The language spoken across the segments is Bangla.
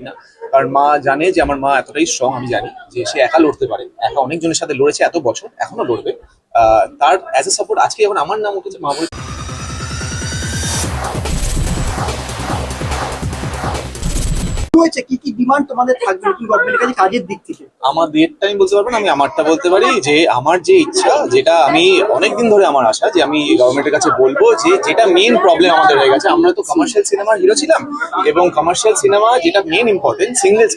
না। কারণ মা জানে যে আমার মা এতটাই স্ট্রং, আমি জানি যে সে একা লড়তে পারে, একা অনেকজনের সাথে লড়েছে এত বছর, এখনো লড়বে। তার অ্যাজ এ সাপোর্ট আজকে যখন আমার নাম উঠেছে মা বলে হয়েছে কি কি ডিমান্ড তোমাদের থাকবে নতুন গভর্নমেন্টের কাছে কাজের দিক থেকে? আমার দিকটা আমি বলতে পারবো না, আমি আমারটা বলতে পারি যে আমার যে ইচ্ছা, যেটা আমি অনেকদিন ধরে আমার আশা যে আমি গভর্নমেন্টের কাছে বলবো যে যেটা মেইন প্রবলেম আমাদের হয়ে গেছে, আমরা তো কমার্শিয়াল সিনেমার হিরো ছিলাম এবং কমার্শিয়াল সিনেমা যেটা মেইন ইম্পর্টেন্ট সিঙ্গেল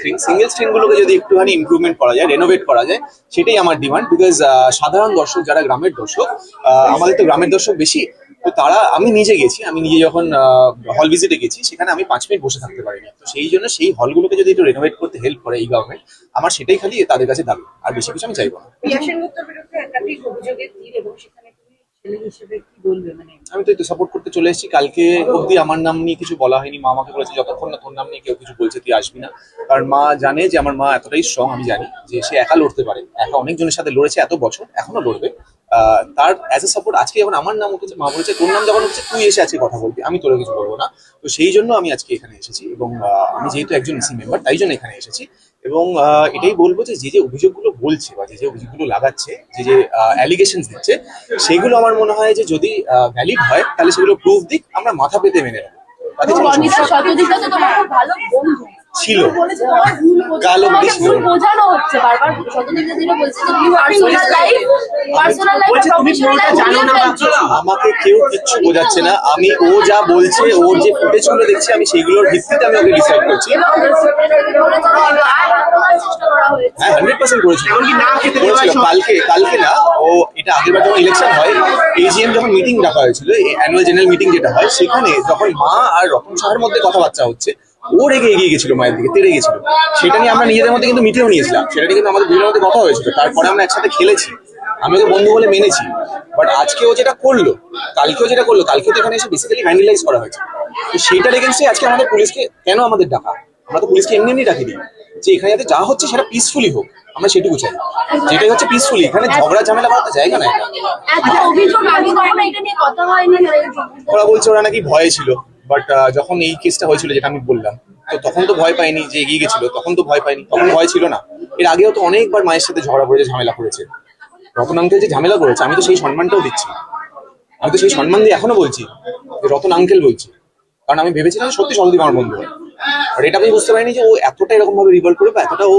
স্ক্রিন গুলোকে যদি একটুখানি ইমপ্রুভমেন্ট করা যায়, রেনোভেট করা যায়, সেটাই আমার ডিমান্ড। বিকজ সাধারণ দর্শক যারা গ্রামের দর্শক, আমাদের তো গ্রামের দর্শক বেশি, তো তারা আমি নিজে যখন হল ভিজিটে গেছি, সেখানে আমি 5 মিনিট বসে থাকতে পারিনি। তো সেই জন্য সেই হলগুলোকে যদি একটু রেনোভেট করতে হেল্প করে এই গভর্নমেন্ট, আমার সেটাই খালি তাদের কাছে দাবি, আর বেশি কিছু আমি চাইবো না। প্রিয়া সেনগুপ্তের বিরুদ্ধে একাধিক অভিযোগের তীর এবং সেখানে তুমি ছেলে হিসেবে কি বলবে? আমি তো একটু সাপোর্ট করতে চলে এসেছি। কালকে অবধি আমার নাম নিয়ে কিছু বলা হয়নি, মা আমাকে বলেছে যতক্ষণ না তোর নাম নিয়ে কেউ কিছু বলছে তুই আসবি না। কারণ মা জানে যে আমার মা এতটাই স্ট্রং, আমি জানি যে সে একা লড়তে পারে, একা অনেকজনের সাথে লড়েছে এত বছর, এখনো লড়বে। তার অ্যাজ এ সাপোর্ট আজকে যখন আমার নাম উঠেছে, মা বলেছে তোর নাম যখন উঠছে তুই এসে আজকে কথা বলবি, আমি তোর কিছু বলবো না। তো সেই জন্য আমি আজকে এখানে এসেছি এবং আমি যেহেতু একজন ইসি মেম্বার, তাই জন্য এখানে এসেছি। এবং এটাই বলবো যে যে অভিযোগগুলো বলছে বা যে অভিযোগগুলো লাগাচ্ছে, যে অ্যালিগেশন দিচ্ছে, সেগুলো আমার মনে হয় যে যদি ভ্যালিড হয় তাহলে সেগুলো প্রুফ দিক, আমরা মাথা পেতে মেনে নেবো। তাতে কোনো সমস্যা ছিল, কাল অব্দি ছিল। বোঝানো হচ্ছে বারবার, শতদিনে দিনে বলছে যে তুমি পার্সোনাল লাইফ জানো না। আমাকে কেউ কিচ্ছু বোঝাচ্ছে না, আমি ও যা বলছে, ওর যে ফুটেজগুলো দেখছি, আমি সেইগুলোর ভিত্তিতে আমি ওকে ডিসাইড করছি। হ্যাঁ, 100% করেছিল। কালকে না, ও এটা আগেরবার যখন ইলেকশন হয়, এজিএম যখন মিটিং ডাকা হয়েছিল, অ্যানুয়াল জেনারেল মিটিং যেটা হয়, সেখানে যখন মা আর রতন সাহার মধ্যে কথাবার্তা হচ্ছে, ও রেগে এগিয়ে গেছিল, মায়ের দিকে তেড়ে গেছিল। সেটা নিয়ে আমরা নিজেদের মধ্যে কিন্তু মিটিংও নিয়েছিলাম, সেটা নিয়ে কিন্তু আমাদের দুজনের মধ্যে কথা হয়েছিল। তারপরে আমরা একসাথে খেলেছি, আমি ওকে বন্ধু বলে মেনেছি। বাট আজকেও যেটা করলো, কালকেও তো এখানে এসে বেসিক্যালি ভ্যান্ডালাইজ করা হয়েছে। তো সেইটার এগেন্স্টে আজকে আমাদের পুলিশকে কেন আমাদের ডাকা? আমরা তো পুলিশকে এমনি ডাকিনি, যে এখানে যাতে যা হচ্ছে সেটা পিসফুলি হোক, আমরা সেটুকু চাই। যেটাই হচ্ছে পিসফুলি, এখানে ঝগড়া ঝামেলা করার জায়গা নাই। ওরা বলছে ওরা নাকি ভয়ে ছিল, বাট যখন এই কেসটা হয়েছিল যেটা আমি বললাম, তো তখন তো ভয় পাইনি, যে এগিয়ে গেছিল তখন তো ভয় পাইনি, তখন ভয় ছিল না। এর আগেও তো অনেকবার মায়ের সাথে ঝগড়া করেছে, ঝামেলা করেছে। রতন আঙ্কেল যে ঝামেলা করেছে, আমি তো সেই সম্মানটাও দিচ্ছি, আমি তো সেই সম্মান দিয়ে এখনো বলছি যে রতন আঙ্কেল বলছি, কারণ আমি ভেবেছিলাম সত্যি সহদীপ আমার বন্ধু হয়। আর এটা আমি বুঝতে পারিনি যে ও এতটা এরকম ভাবে রিভল্ট করবে, এতটা ও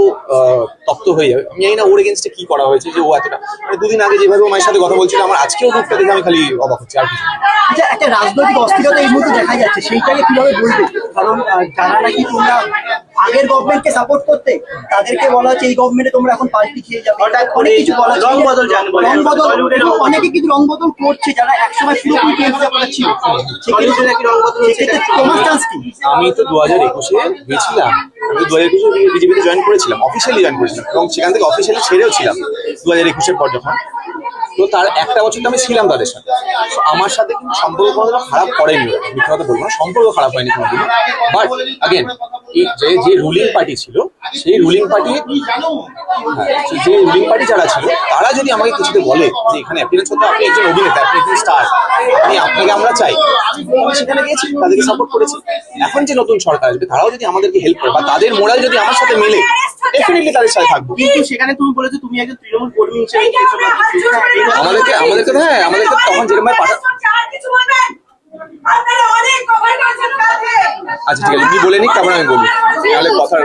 তপ্ত হয়ে যাবে। আমি জানি না ওর এগেনস্টে কি করা হয়েছে যে ও এতটা, মানে দুদিন আগে যেভাবে ও মায়ের সাথে কথা বলছিল, আমার আজকেও রূপটা দেখে আমি খালি অবাক হচ্ছি, আর কিছু। আচ্ছা, একটা রাজনৈতিক অস্থিরতা এই মুহূর্তে দেখা যাচ্ছে, সেইটাকে কিভাবে বলবে? কারণ যারা নাকি তোমরা আগের গভর্নমেন্টকে সাপোর্ট করতে, তাদেরকে বলা হচ্ছে এই গভর্নমেন্টে তোমরা এখন পাল্টি খেয়ে যাবে, অনেক কিছু বলা হচ্ছে। অনেকে কিন্তু রং বদল করছে, যারা একসময় পুরোপুরি টিএমসি করা ছিল। সেক্ষেত্রে তোমার চান্স কি? আমি তো 2021-এ গেছিলাম, আমি 2021-এ বিজেপিতে জয়েন করেছিলাম, অফিসিয়ালি জয়েন করেছিলাম, এবং সেখান থেকে অফিসিয়ালি ছেড়েও ছিলাম 2021-এর পর যখন। তো তার একটা বছর তো আমি ছিলাম তাদের সাথে। আমার সাথে কিন্তু সম্পর্ক কোনোদিনও খারাপ করেনি, মিথ্যা কথা বলবো না, সম্পর্ক খারাপ হয়নি কোনোদিনও। বাট আগেন, যে রুলিং পার্টি ছিল, সেই রুলিং পার্টি যারা ছিল, তারা যদি আমাকে কিছুতে বলে যে এখানে অ্যাপিয়ারেন্স করতে, আপনি একজন অভিনেতা, আপনি একজন স্টার, আপনাকে আমরা চাই, আমি সেখানে গিয়েছি, তাদেরকে সাপোর্ট করেছি। এখন যে নতুন সরকার আসবে, তারাও যদি আমাদেরকে হেল্প করে বা তাদের মোরাল যদি আমার সাথে মেলে, ডেফিনেটলি তাদের সাথে থাকবো। কিন্তু সেখানে তুমি বলেছো তুমি একজন তৃণমূল কর্মী হিসেবে আমাদেরকে তখন যেরকম আচ্ছা ঠিক আছে, তুমি বলে নিক, তারপর আমি বলি, তাহলে কথা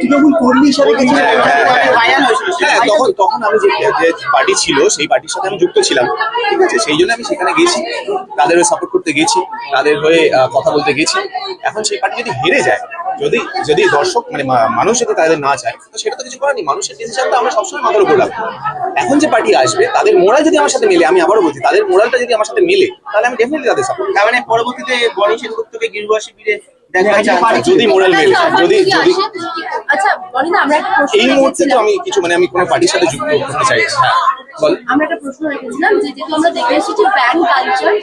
তৃণমূল কর্মী হিসাবে তখন আমি যে পার্টি ছিল, সেই পার্টির সাথে আমি যুক্ত ছিলাম, ঠিক আছে? সেই জন্য আমি সেখানে গেছি, তাদের হয়ে সাপোর্ট করতে গেছি, তাদের হয়ে কথা বলতে গেছি। এখন সেই পার্টি যদি হেরে যায়, যদি দর্শক মানে মানুষ যদি তাদের না চায়, তো সেটা তো কিছু করার নেই, মানুষের ডিসিশনটা আমরা সবসময় মাথার উপর রাখবো। এখন যে পার্টি আসবে, তাদের মোরাল যদি আমার সাথে মেলে, আমি আবারও বলছি, তাদের মোরালটা যদি আমার সাথতে মেলে, তাহলে আমি ডেফিনেটলি তাদের সাপোর্ট। তার মানে পরবর্তীতে বনি সেনগুপ্তকে গিরুয়া শিবিরে যদি মোরাল মেলে, যদি আচ্ছা বনিদা, আমরা একটা প্রশ্ন এই মুহূর্তে তো আমি কিছু মানে আমি কোনো পার্টির সাথে যুক্ত হতে চাই। হ্যাঁ বল। আমরা একটা প্রশ্ন রেখেছিলাম যে যেহেতু আমরা দেখে এসেছি ব্যান কালচার,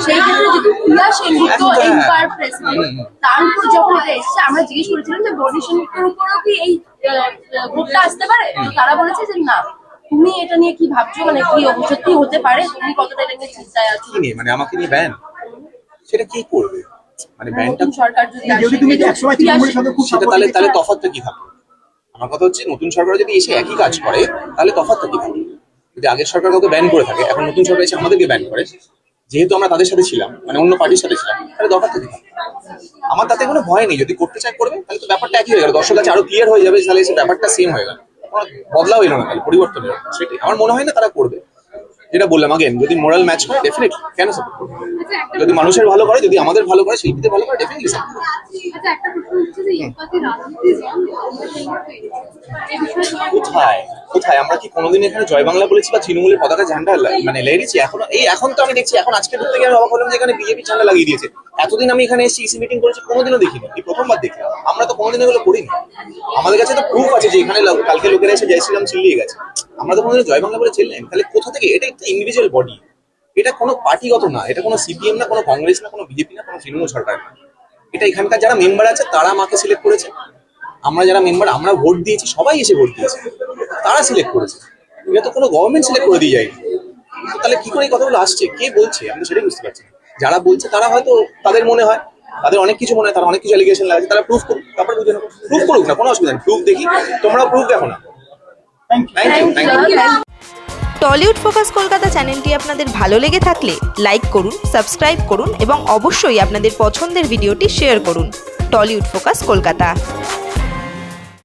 সেই ক্ষেত্রে যদি প্রিয়া সেনগুপ্ত এম্পায়ার প্রেসিডেন্ট, তার উপর যখন এটা এসেছে, আমরা জিজ্ঞেস করেছিলাম যে বনি সেনগুপ্তের উপরও কি এই ভোটটা আসতে পারে, তারা বলেছে যে না, তুমি এটা নিয়ে কি ভাবছো, মানে কি সত্যি হতে পারে, তুমি কতটা এটা নিয়ে চিন্তায় আছো? কি নিয়ে মানে আমাকে নিয়ে ব্যান, সেটা কি করবে মানে ব্যানটা, নতুন সরকার যদি আসে, যদি তুমি একসময় তৃণমূলের সঙ্গে খুব সেটা support তাহলে তফাৎটা কি থাকবে? আমার কথা হচ্ছে নতুন সরকার যদি এসে একই কাজ করে তাহলে তফাৎটা কি থাকবে? যদি আগের সরকার কাউকে ব্যান করে থাকে, এখন নতুন সরকার এসে আমাদেরকে ব্যান করে, যেহেতু আমরা তাদের সাথে ছিলাম, মানে অন্য পার্টির সাথে ছিলাম, তাহলে তফাৎটা কি থাকবে? আমার তাতে কোনো ভয় নেই, যদি করতে চাই করবে, তাহলে তো ব্যাপারটা একই হয়ে গেল, দর্শক কাছে আরো ক্লিয়ার হয়ে যাবে, তাহলে সে ব্যাপারটা সেম হয়ে গেল, কোনো বদলাও এলো না, তাহলে পরিবর্তন এলো না। সেটাই আমার মনে হয় না তারা করবে। যেটা বললাম আগেন, যদি মোরাল ম্যাচ করে ডেফিনেটলি কেন সাপোর্ট করবে, যদি মানুষের ভালো করে, যদি আমাদের ভালো করে, শিল্পীদের ভালো করে, ডেফিনেটলি সাপোর্ট করবে। আচ্ছা, একটা প্রশ্ন হচ্ছে যে এমপাতি রাজনীতির রং এই বিষয়ে কোথায় কোথায় আমরা কি কোনোদিন এখানে জয় বাংলা বলেছি বা তৃণমূলের পতাকা ঝান্ডা মানে লেগেছি? এখন তো আমি দেখছি, এখন আজকে ঢুকতে গিয়ে আমি অবাক হলাম যে এখানে বিজেপি ঝান্ডা লাগিয়ে দিয়েছে। এতদিন আমি এখানে এসে ইসি মিটিং করেছি, কোনোদিনও দেখিনি, এই প্রথমবার দেখলাম। আমরা তো কোনোদিন এগুলো করিনি, আমাদের কাছে তো প্রুফ আছে যে এখানে কালকে লোকেরা এসে জয় শ্রীরাম চিল্লিয়ে গেছে, আমরা তো কোনোদিন জয় বাংলা বলে চিল্লাইনি। তাহলে কোথা থেকে? এটা একটা ইন্ডিভিজুয়াল বডি, এটা কোনো পার্টিগত না, এটা কোনো সিপিএম না, কোনো কংগ্রেস না, কোনো বিজেপি না, কোনো তৃণমূল সরকার না। এটা এখানকার যারা মেম্বার আছে তারা মাকে সিলেক্ট করেছে, আমরা যারা মেম্বার আমরা ভোট দিয়েছি, সবাই এসে ভোট দিয়েছে, তারা সিলেক্ট করেছে। এটা তো কোনো গভর্নমেন্ট সিলেক্ট করে দিয়ে যায়নি। তো তাহলে কি করে এই কথাগুলো আসছে, কে বলছে? আমি তো সেটাই বুঝতে পারছি না। যারা বলছে তারা হয়তো তাদের মনে হয়, তাদের অনেক কিছু মনে হয়, তারা অনেক কিছু অ্যালিগেশন লাগছে, তারা প্রুফ করুক, তারপর বুঝে নেবো। প্রুফ করুক না, কোনো অসুবিধা নেই, প্রুফ দেখি, তোমরাও প্রুফ দেখো না। Thank you. Tollywood focus Kolkata চ্যানেলটি আপনাদের ভালো লেগে থাকলে লাইক করুন, সাবস্ক্রাইব করুন এবং অবশ্যই আপনাদের পছন্দের ভিডিওটি শেয়ার করুন। Tollywood focus Kolkata.